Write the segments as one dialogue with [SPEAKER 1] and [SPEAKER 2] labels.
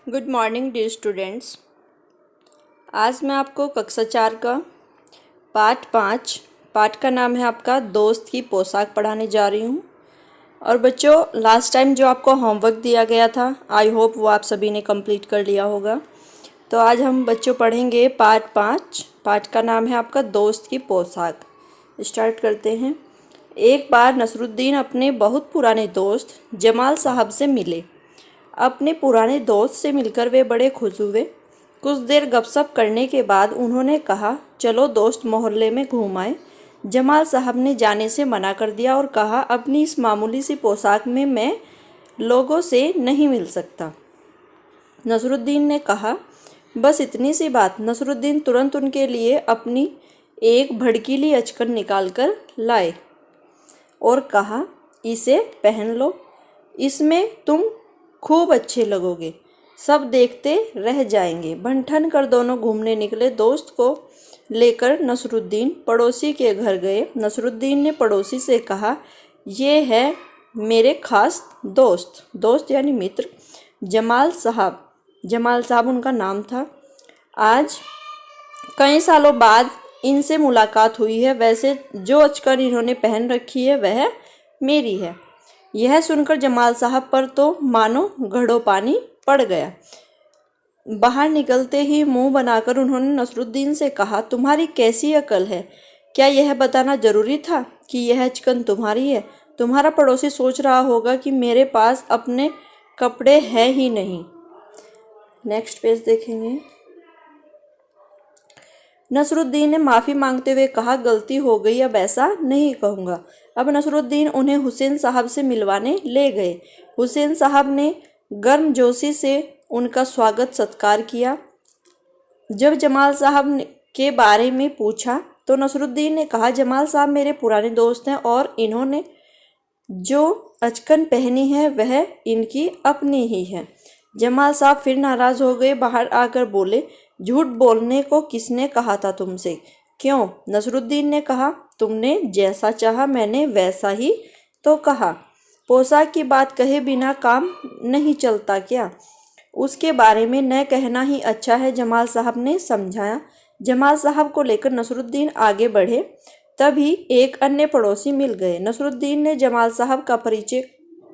[SPEAKER 1] Good morning dear students. आज मैं आपको कक्षा 4 का पाठ का नाम है आपका दोस्त की पोशाक पढ़ाने जा रही हूँ। और बच्चों, लास्ट टाइम जो आपको होमवर्क दिया गया था, आई होप वो आप सभी ने कंप्लीट कर लिया होगा। तो आज हम बच्चों पढ़ेंगे पाठ 5। पाठ का नाम है आपका दोस्त की पोशाक। स्टार्ट करते हैं। एक बार नसरुद्दीन अपने बहुत पुराने दोस्त जमाल साहब से मिले। अपने पुराने दोस्त से मिलकर वे बड़े खुश हुए। कुछ देर गपशप करने के बाद उन्होंने कहा, चलो दोस्त मोहल्ले में घूम आए। जमाल साहब ने जाने से मना कर दिया और कहा, अपनी इस मामूली सी पोशाक में मैं लोगों से नहीं मिल सकता। नसरुद्दीन ने कहा, बस इतनी सी बात। नसरुद्दीन तुरंत उनके लिए अपनी एक भड़कीली अचकन निकाल कर लाए और कहा, इसे पहन लो, इसमें तुम खूब अच्छे लगोगे, सब देखते रह जाएंगे। बन-ठन कर दोनों घूमने निकले। दोस्त को लेकर नसरुद्दीन पड़ोसी के घर गए। नसरुद्दीन ने पड़ोसी से कहा, ये है मेरे खास दोस्त यानी मित्र जमाल साहब। जमाल साहब उनका नाम था। आज कई सालों बाद इनसे मुलाकात हुई है। वैसे जो अचकन इन्होंने पहन रखी है वह मेरी है। यह सुनकर जमाल साहब पर तो मानो घड़ों पानी पड़ गया। बाहर निकलते ही मुंह बनाकर उन्होंने नसरुद्दीन से कहा, तुम्हारी कैसी अकल है? क्या यह बताना जरूरी था कि यह अचकन तुम्हारी है? तुम्हारा पड़ोसी सोच रहा होगा कि मेरे पास अपने कपड़े हैं ही नहीं। नेक्स्ट पेज देखेंगे। नसरुद्दीन ने माफ़ी मांगते हुए कहा, गलती हो गई, अब ऐसा नहीं कहूँगा। अब नसरुद्दीन उन्हें हुसैन साहब से मिलवाने ले गए। हुसैन साहब ने गर्मजोशी से उनका स्वागत सत्कार किया। जब जमाल साहब के बारे में पूछा तो नसरुद्दीन ने कहा, जमाल साहब मेरे पुराने दोस्त हैं और इन्होंने जो अचकन पहनी है वह इनकी अपनी ही है। जमाल साहब फिर नाराज़ हो गए। बाहर आकर बोले, झूठ बोलने को किसने कहा था तुमसे? क्यों? नसरुद्दीन ने कहा, तुमने जैसा चाहा मैंने वैसा ही तो कहा। पोशाक की बात कहे बिना काम नहीं चलता क्या? उसके बारे में न कहना ही अच्छा है, जमाल साहब ने समझाया। जमाल साहब को लेकर नसरुद्दीन आगे बढ़े। तभी एक अन्य पड़ोसी मिल गए। नसरुद्दीन ने जमाल साहब का परिचय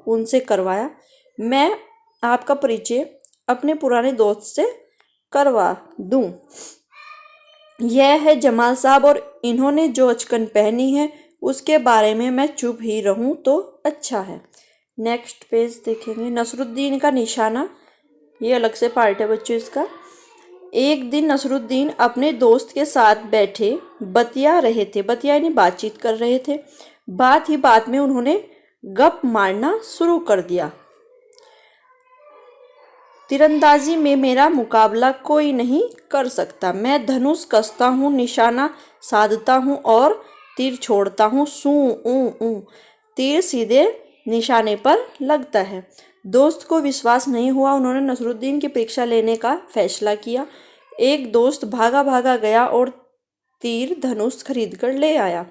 [SPEAKER 1] उनसे करवाया। मैं आपका परिचय अपने पुराने दोस्त से करवा दूं। यह है जमाल साहब और इन्होंने जो अचकन पहनी है उसके बारे में मैं चुप ही रहूं तो अच्छा है। नेक्स्ट पेज देखेंगे। नसरुद्दीन का निशाना, ये अलग से पार्ट है बच्चों इसका। एक दिन नसरुद्दीन अपने दोस्त के साथ बैठे बतिया यानी बातचीत कर रहे थे। बात ही बात में उन्होंने गप मारना शुरू कर दिया। तीरंदाजी में मेरा मुकाबला कोई नहीं कर सकता। मैं धनुष कसता हूँ, निशाना साधता हूँ और तीर छोड़ता हूँ। सू ऊ ऊ, तीर सीधे निशाने पर लगता है। दोस्त को विश्वास नहीं हुआ। उन्होंने नसरुद्दीन की परीक्षा लेने का फैसला किया। एक दोस्त भागा भागा गया और तीर धनुष खरीद कर ले आया।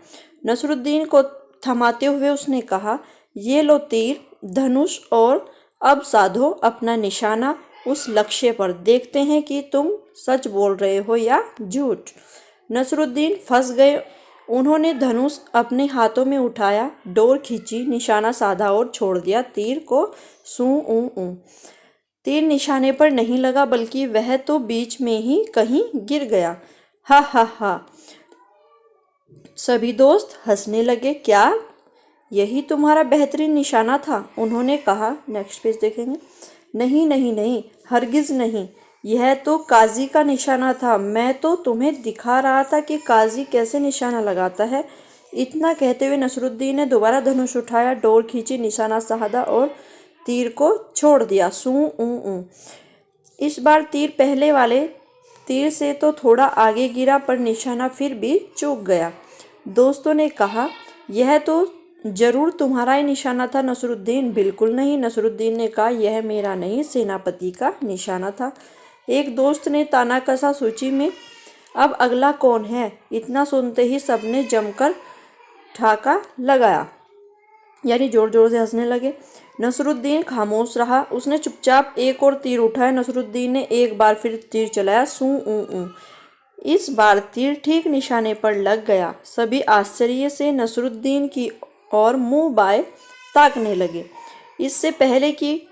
[SPEAKER 1] नसरुद्दीन को थमाते हुए उसने कहा, ये लो तीर धनुष और अब साधो अपना निशाना उस लक्ष्य पर। देखते हैं कि तुम सच बोल रहे हो या झूठ। नसरुद्दीन फंस गए। उन्होंने धनुष अपने हाथों में उठाया, डोर खींची, निशाना साधा और छोड़ दिया तीर को। सू ऊ ऊ, तीर निशाने पर नहीं लगा बल्कि वह तो बीच में ही कहीं गिर गया। हा हा हा, सभी दोस्त हंसने लगे। क्या यही तुम्हारा बेहतरीन निशाना था? उन्होंने कहा। नेक्स्ट पेज देखेंगे। नहीं नहीं नहीं, हरगिज नहीं, यह तो काजी का निशाना था। मैं तो तुम्हें दिखा रहा था कि काजी कैसे निशाना लगाता है। इतना कहते हुए नसरुद्दीन ने दोबारा धनुष उठाया, डोर खींची, निशाना साधा और तीर को छोड़ दिया। सू ऊ ऊ, इस बार तीर पहले वाले तीर से तो थोड़ा आगे गिरा पर निशाना फिर भी चूक गया। दोस्तों ने कहा, यह तो जरूर तुम्हारा ही निशाना था नसरुद्दीन। बिल्कुल नहीं, नसरुद्दीन ने कहा, यह मेरा नहीं, सेनापति का निशाना था। एक दोस्त ने ताना कसा, सूची में अब अगला कौन है? इतना सुनते ही सबने जमकर ठाका लगाया। यानी जोर जोर से हंसने लगे। नसरुद्दीन खामोश रहा। उसने चुपचाप एक और तीर उठाया। नसरुद्दीन ने एक बार फिर तीर चलाया, सू ऊ ऊ। इस बार तीर ठीक निशाने पर लग गया। सभी आश्चर्य से नसरुद्दीन की ओर मुंह बाए ताकने लगे। इससे पहले कि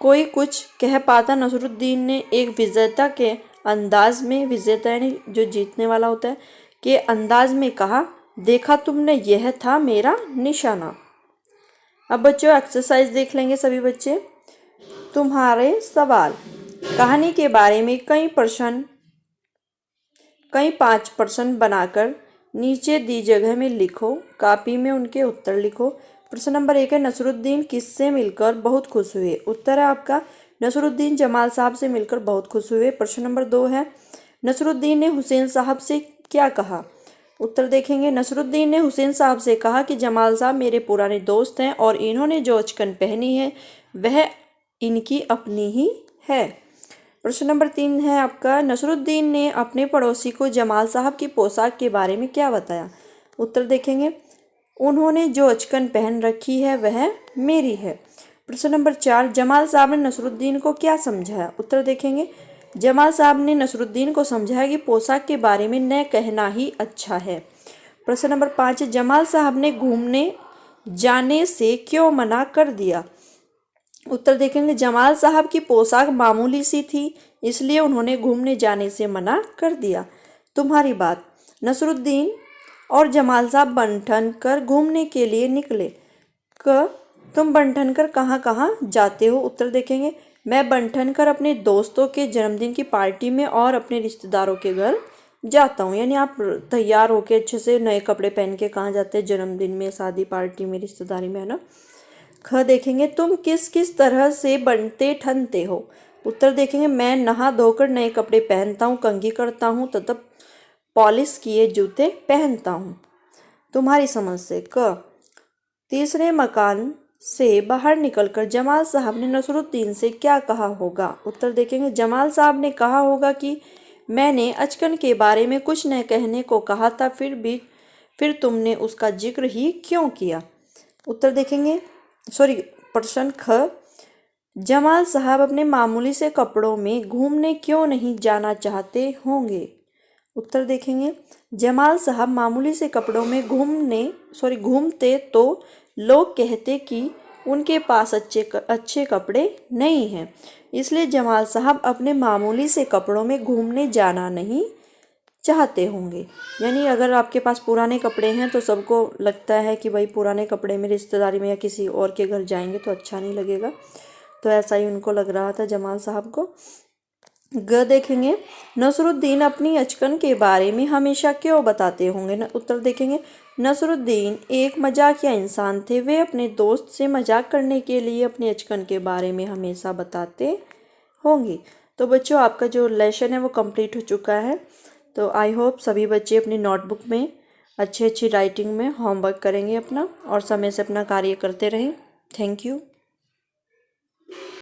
[SPEAKER 1] कोई कुछ कह पाता, नसरुद्दीन ने एक विजेता के अंदाज में, विजेता यानी जो जीतने वाला होता है, के अंदाज में कहा, देखा तुमने, यह था मेरा निशाना। अब बच्चों एक्सरसाइज देख लेंगे सभी बच्चे। तुम्हारे सवाल। कहानी के बारे में कई 5% बनाकर नीचे दी जगह में लिखो। कॉपी में उनके उत्तर लिखो। प्रश्न नंबर 1 है, नसरुद्दीन किससे मिलकर बहुत खुश हुए? उत्तर है आपका, नसरुद्दीन जमाल साहब से मिलकर बहुत खुश हुए। प्रश्न नंबर 2 है, नसरुद्दीन ने हुसैन साहब से क्या कहा? उत्तर देखेंगे, नसरुद्दीन ने हुसैन साहब से कहा कि जमाल साहब मेरे पुराने दोस्त हैं और इन्होंने जो अचकन पहनी है वह इनकी अपनी ही है। प्रश्न नंबर 3 है आपका, नसरुद्दीन ने अपने पड़ोसी को जमाल साहब की पोशाक के बारे में क्या बताया? उत्तर देखेंगे, उन्होंने जो अचकन पहन रखी है वह मेरी है। प्रश्न नंबर 4, जमाल साहब ने नसरुद्दीन को क्या समझाया? उत्तर देखेंगे, जमाल साहब ने नसरुद्दीन को समझाया कि पोशाक के बारे में न कहना ही अच्छा है। प्रश्न नंबर 5, जमाल साहब ने घूमने जाने से क्यों मना कर दिया? उत्तर देखेंगे, जमाल साहब की पोशाक मामूली सी थी, इसलिए उन्होंने घूमने जाने से मना कर दिया। तुम्हारी बात। नसरुद्दीन और जमाल साहब बन ठन कर घूमने के लिए निकले। तुम बन ठन कर कहाँ कहाँ जाते हो? उत्तर देखेंगे, मैं बन ठन कर अपने दोस्तों के जन्मदिन की पार्टी में और अपने रिश्तेदारों के घर जाता हूँ। यानी आप तैयार होके अच्छे से नए कपड़े पहन के कहाँ जाते हैं? जन्मदिन में, शादी पार्टी में, रिश्तेदारी में, है ना। ख देखेंगे, तुम किस किस तरह से बनते ठनते हो? उत्तर देखेंगे, मैं नहा धोकर नए कपड़े पहनता हूँ, कंघी करता हूँ तथा पॉलिश किए जूते पहनता हूँ। तुम्हारी समझ से। क तीसरे मकान से बाहर निकलकर जमाल साहब ने नसरुद्दीन से क्या कहा होगा? उत्तर देखेंगे, जमाल साहब ने कहा होगा कि मैंने अचकन के बारे में कुछ न कहने को कहा था, फिर तुमने उसका जिक्र ही क्यों किया? उत्तर देखेंगे, प्रश्न ख, जमाल साहब अपने मामूली से कपड़ों में घूमने क्यों नहीं जाना चाहते होंगे? उत्तर देखेंगे, जमाल साहब मामूली से कपड़ों में घूमते तो लोग कहते कि उनके पास अच्छे कपड़े नहीं हैं, इसलिए जमाल साहब अपने मामूली से कपड़ों में घूमने जाना नहीं चाहते होंगे। यानी अगर आपके पास पुराने कपड़े हैं तो सबको लगता है कि भाई पुराने कपड़े में रिश्तेदारी में या किसी और के घर जाएंगे तो अच्छा नहीं लगेगा, तो ऐसा ही उनको लग रहा था जमाल साहब को। ग देखेंगे, नसरुद्दीन अपनी अचकन के बारे में हमेशा क्यों बताते होंगे? उत्तर देखेंगे, नसरुद्दीन एक मजाकिया इंसान थे। वे अपने दोस्त से मजाक करने के लिए अपनी अचकन के बारे में हमेशा बताते होंगे। तो बच्चों, आपका जो लेसन है वो कंप्लीट हो चुका है। तो आई होप सभी बच्चे अपनी नोटबुक में अच्छी राइटिंग में होमवर्क करेंगे अपना और समय से अपना कार्य करते रहें। Thank you.